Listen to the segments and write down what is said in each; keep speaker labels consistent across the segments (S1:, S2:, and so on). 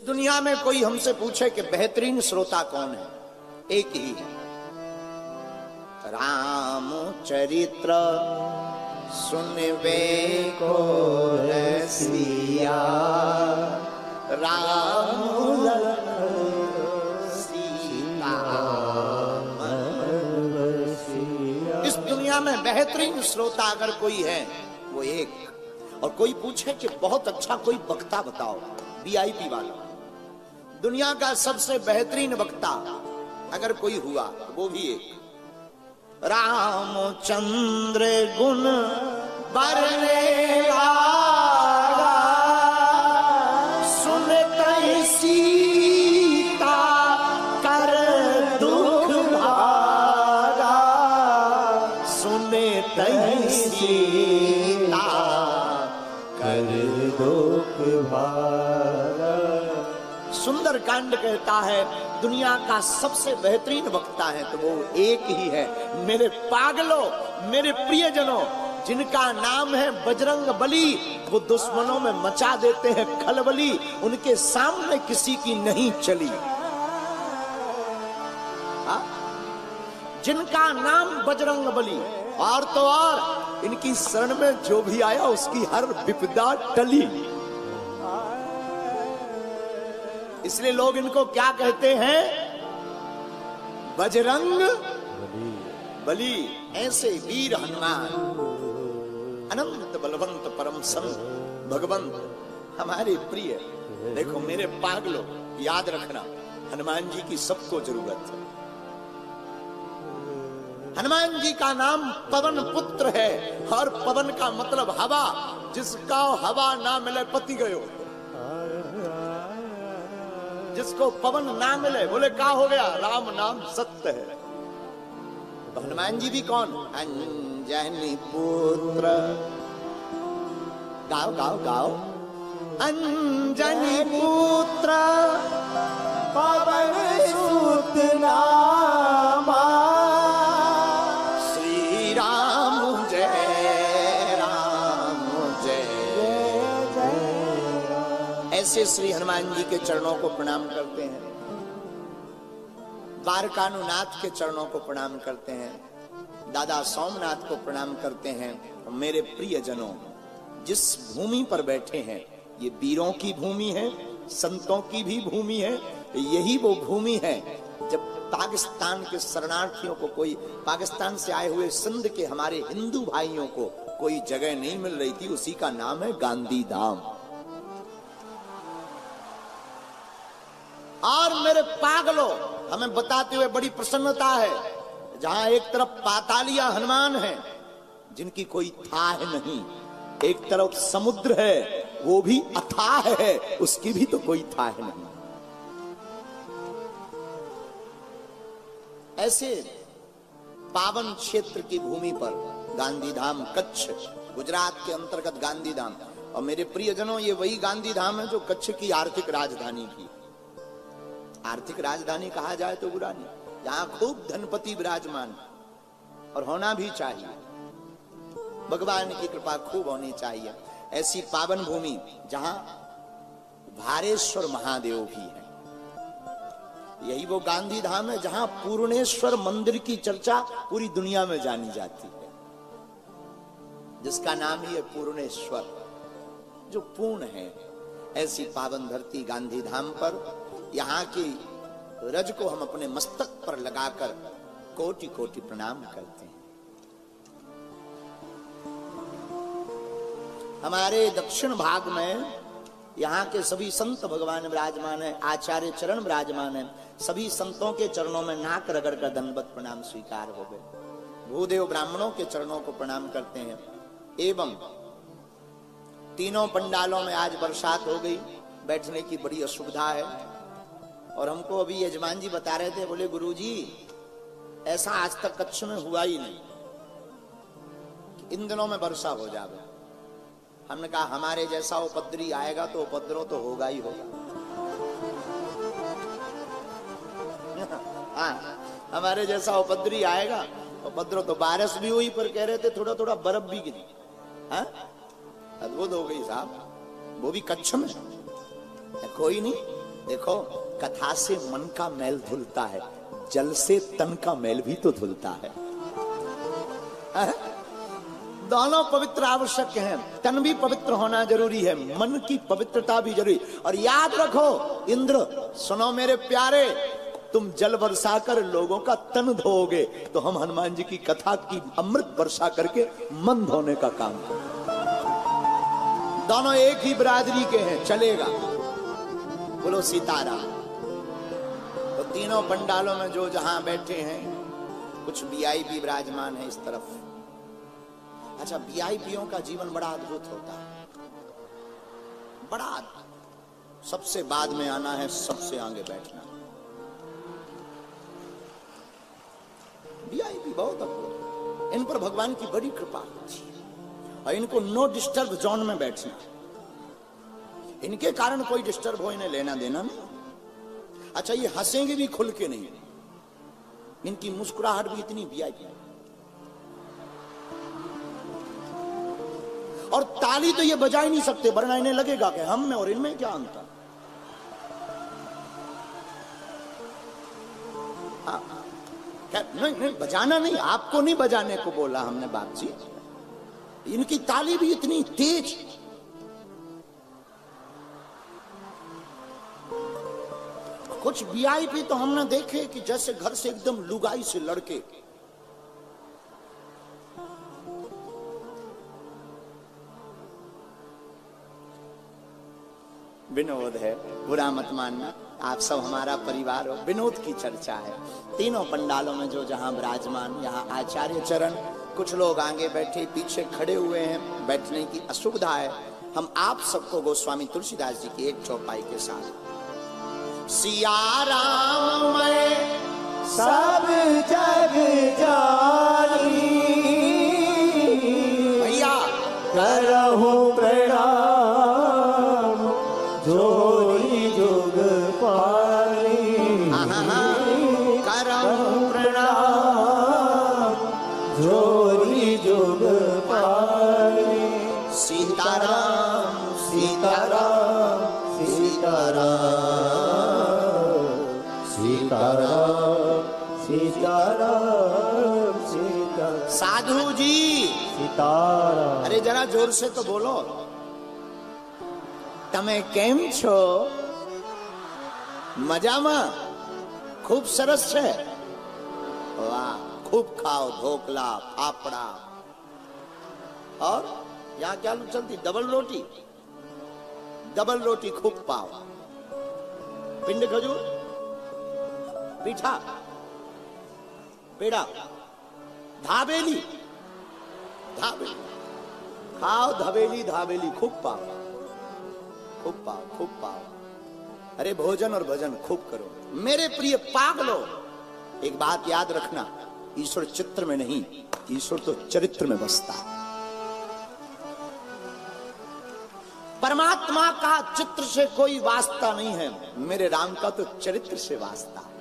S1: दुनिया में कोई हमसे पूछे कि बेहतरीन श्रोता कौन है, एक ही है, राम चरित्र सुनवे को रसिया, राम सीता। इस दुनिया में बेहतरीन श्रोता अगर कोई है वो एक। और कोई पूछे कि बहुत अच्छा कोई वक्ता बताओ, वीआईपी वाला, दुनिया का सबसे बेहतरीन वक्ता अगर कोई हुआ वो भी एक, रामचंद्र गुण बरने लागा, सुनते सीता कर दुख भागा, सुनते सीता कर दुख भागा। सुंदर कांड कहता है दुनिया का सबसे बेहतरीन वक्ता है तो वो एक ही है। मेरे पागलों, मेरे प्रियजनों, जिनका नाम है बजरंग बली, वो दुश्मनों में मचा देते हैं खलबली, उनके सामने किसी की नहीं चली। जिनका नाम बजरंग बली, और तो और इनकी शरण में जो भी आया उसकी हर विपदा टली। इसलिए लोग इनको क्या कहते हैं, बजरंग बली। ऐसे वीर हनुमान, अनंत बलवंत परम संत भगवंत हमारे प्रिय। देखो मेरे पागलों, याद रखना हनुमान जी की सबको जरूरत है। हनुमान जी का नाम पवन पुत्र है, और पवन का मतलब हवा, जिसका हवा ना मिले पति गयो। जिसको पवन ना मिले बोले क्या हो गया, राम नाम सत्य है। तो हनुमान जी भी कौन, अंजनी पुत्र, गाओ गाओ गाओ, अंजनी पुत्र पवन सुत नामा, श्री राम जय राम जय जय। ऐसे श्री हनुमान जी के चरणों को प्रणाम करते हैं, द्वारकानुनाथ के चरणों को प्रणाम करते हैं, दादा सोमनाथ को प्रणाम करते हैं। मेरे प्रियजनों, जिस भूमि पर बैठे हैं ये वीरों की भूमि है, संतों की भी भूमि है। यही वो भूमि है जब पाकिस्तान के शरणार्थियों को, कोई पाकिस्तान से आए हुए सिंध के हमारे हिंदू भाइयों को कोई जगह नहीं मिल रही थी, उसी का नाम है गांधी धाम। और मेरे पागलों, हमें बताते हुए बड़ी प्रसन्नता है, जहां एक तरफ पातालिया हनुमान है जिनकी कोई थाह नहीं, एक तरफ समुद्र है वो भी अथाह है, उसकी भी तो कोई थाह नहीं। ऐसे पावन क्षेत्र की भूमि पर गांधीधाम, कच्छ, गुजरात के अंतर्गत गांधीधाम। और मेरे प्रियजनों, ये वही गांधीधाम है जो कच्छ की आर्थिक राजधानी थी। आर्थिक राजधानी कहा जाए तो बुरा नहीं, जहां खूब धनपति विराजमान, और होना भी चाहिए, भगवान की कृपा खूब होनी चाहिए। ऐसी पावन भूमि जहां भारेश्वर महादेव भी है। यही वो गांधी धाम है जहां पूर्णेश्वर मंदिर की चर्चा पूरी दुनिया में जानी जाती है, जिसका नाम ही है पूर्णेश्वर, जो पूर्ण है। ऐसी पावन धरती गांधी धाम पर यहाँ की रज को हम अपने मस्तक पर लगाकर कोटि कोटि प्रणाम करते हैं। हमारे दक्षिण भाग में यहाँ के सभी संत भगवान विराजमान है, आचार्य चरण विराजमान है। सभी संतों के चरणों में नाक रगड़ कर दंडवत प्रणाम स्वीकार हो गए। भूदेव ब्राह्मणों के चरणों को प्रणाम करते हैं। एवं तीनों पंडालों में आज बरसात हो गई, बैठने की बड़ी असुविधा है। और हमको अभी यजमान जी बता रहे थे, बोले गुरुजी ऐसा आज तक कच्छ में हुआ ही नहीं, इन दिनों में वर्षा हो जाए। हमने कहा हमारे जैसा उपद्रवी आएगा तो उपद्रव तो होगा ही होगा। हाँ, हमारे जैसा उपद्रवी आएगा, उपद्रव तो बारिश भी हुई, पर कह रहे थे थोड़ा थोड़ा बर्फ भी गिरी। अद्भुत हो गई साहब, वो भी कच्छ में। कोई नहीं, देखो, कथा से मन का मैल धुलता है, जल से तन का मैल भी तो धुलता है। दोनों पवित्र आवश्यक हैं। तन भी पवित्र होना जरूरी है, मन की पवित्रता भी जरूरी। और याद रखो इंद्र, सुनो मेरे प्यारे, तुम जल बरसा कर लोगों का तन धोओगे तो हम हनुमान जी की कथा की अमृत वर्षा करके मन धोने का काम करें। दोनों एक ही बिरादरी के हैं, चलेगा। बोलो सीताराम। तो तीनों पंडालों में जो जहां बैठे हैं, कुछ वीआईपी विराजमान है इस तरफ। अच्छा, वीआईपीओं का जीवन बड़ा अद्भुत होता है, बड़ा अद्भुत। सबसे बाद में आना है, सबसे आगे बैठना। वीआईपी बहुत अद्भुत, इन पर भगवान की बड़ी कृपा होती है। और इनको नो डिस्टर्ब जोन में बैठना, इनके कारण कोई डिस्टर्ब हो, इन्हें लेना देना नहीं। अच्छा, ये हंसेंगे भी खुल के नहीं, इनकी मुस्कुराहट भी इतनी वीआईपी। और ताली तो ये बजा ही नहीं सकते, वरना इन्हें लगेगा कि हम में और इनमें क्या अंतर। नहीं नहीं, बजाना नहीं, आपको नहीं बजाने को बोला हमने बाप जी। इनकी ताली भी इतनी तेज। कुछ वीआईपी तो हमने देखे कि जैसे घर से एकदम लुगाई से लड़के। विनोद है, बुरा मत मानना, आप सब हमारा परिवार हो। विनोद की चर्चा है। तीनों पंडालों में जो जहां विराजमान, यहाँ आचार्य चरण, कुछ लोग आगे बैठे, पीछे खड़े हुए हैं, बैठने की असुविधा है। हम आप सबको गोस्वामी तुलसीदास जी की एक चौपाई के साथ, सिया राम मैं
S2: सब जग जानी,
S1: भैया
S2: करहु प्रणाम जोरी जुग पानी।
S1: करहु
S2: प्रणाम जोरी जुग पानी।
S1: सीताराम सीताराम
S2: सीताराम सीताराम सीताराम सीताराम।
S1: साधु जी
S2: सीताराम।
S1: अरे जरा जोर से तो बोलो। તમે કેમ છો? મજામાં? खूब सरस છે। वाह, खूब खाओ ढोकला फाफड़ा। और यहाँ क्या चलती? डबल रोटी, डबल रोटी खूब पाओ, पिंड खजूर, पीठा, पेड़ा, धाबेली, धाबेली खाओ, धबेली धाबेली खूब पाओ, खूब पाओ, खूब पाओ। अरे भोजन और भजन खूब करो। मेरे प्रिय पागलो, एक बात याद रखना, ईश्वर चित्र में नहीं, ईश्वर तो चरित्र में बसता है। परमात्मा का चित्र से कोई वास्ता नहीं है, मेरे राम का तो चरित्र से वास्ता है।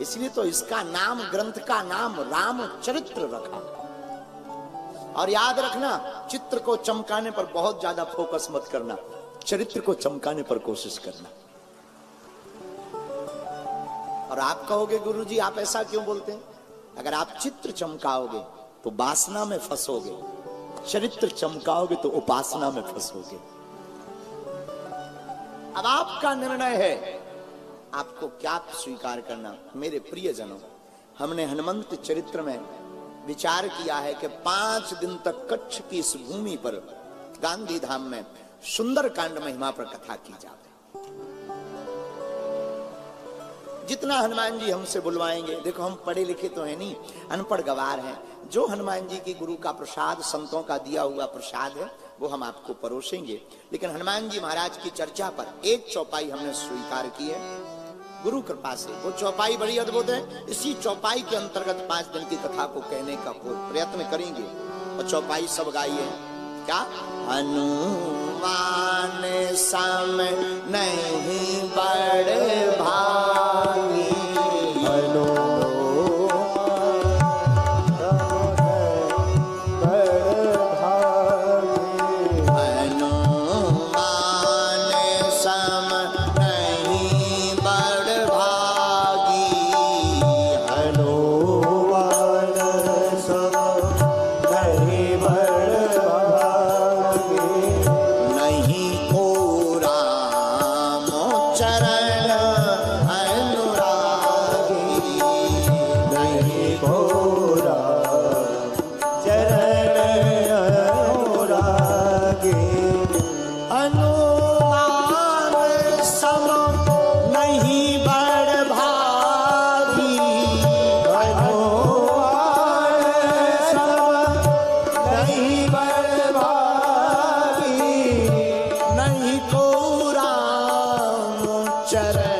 S1: इसलिए तो इसका नाम, ग्रंथ का नाम राम चरित्र रखा। और याद रखना, चित्र को चमकाने पर बहुत ज्यादा फोकस मत करना, चरित्र को चमकाने पर कोशिश करना। और आप कहोगे गुरुजी आप ऐसा क्यों बोलते हैं? अगर आप चित्र चमकाओगे तो वासना में फंसोगे, चरित्र चमकाओगे तो उपासना में फंसोगे। अब आपका निर्णय है, आपको क्या स्वीकार करना। मेरे प्रियजनों, हमने हनुमंत चरित्र में विचार किया है कि 5 दिन तक कच्छ की इस भूमि पर गांधी धाम में सुंदर कांड महिमा पर कथा की जाए। जितना हनुमान जी हमसे बुलवाएंगे, देखो हम पढ़े लिखे तो है नहीं, अनपढ़ गवार हैं, जो हनुमान जी की गुरु का प्रसाद, संतों का दिया हुआ प्रसाद है वो हम आपको परोसेंगे। लेकिन हनुमान जी महाराज की चर्चा पर एक चौपाई हमने स्वीकार की है गुरु कृपा से। वो चौपाई बड़ी अद्भुत है। इसी चौपाई के अंतर्गत 5 दिन की कथा को कहने का प्रयत्न करेंगे। और चौपाई सब गाइए, क्या? हनुमान सम नहीं बड़ भागी,
S2: हनुमान
S1: हनुमान सम नहीं चरण अनुरागी
S2: नहीं घोरा चरण अनुरागी
S1: अनुमान सम नहीं बड़ भागी
S2: अनुमान सब नहीं बर्बादी
S1: नहीं को राम चरण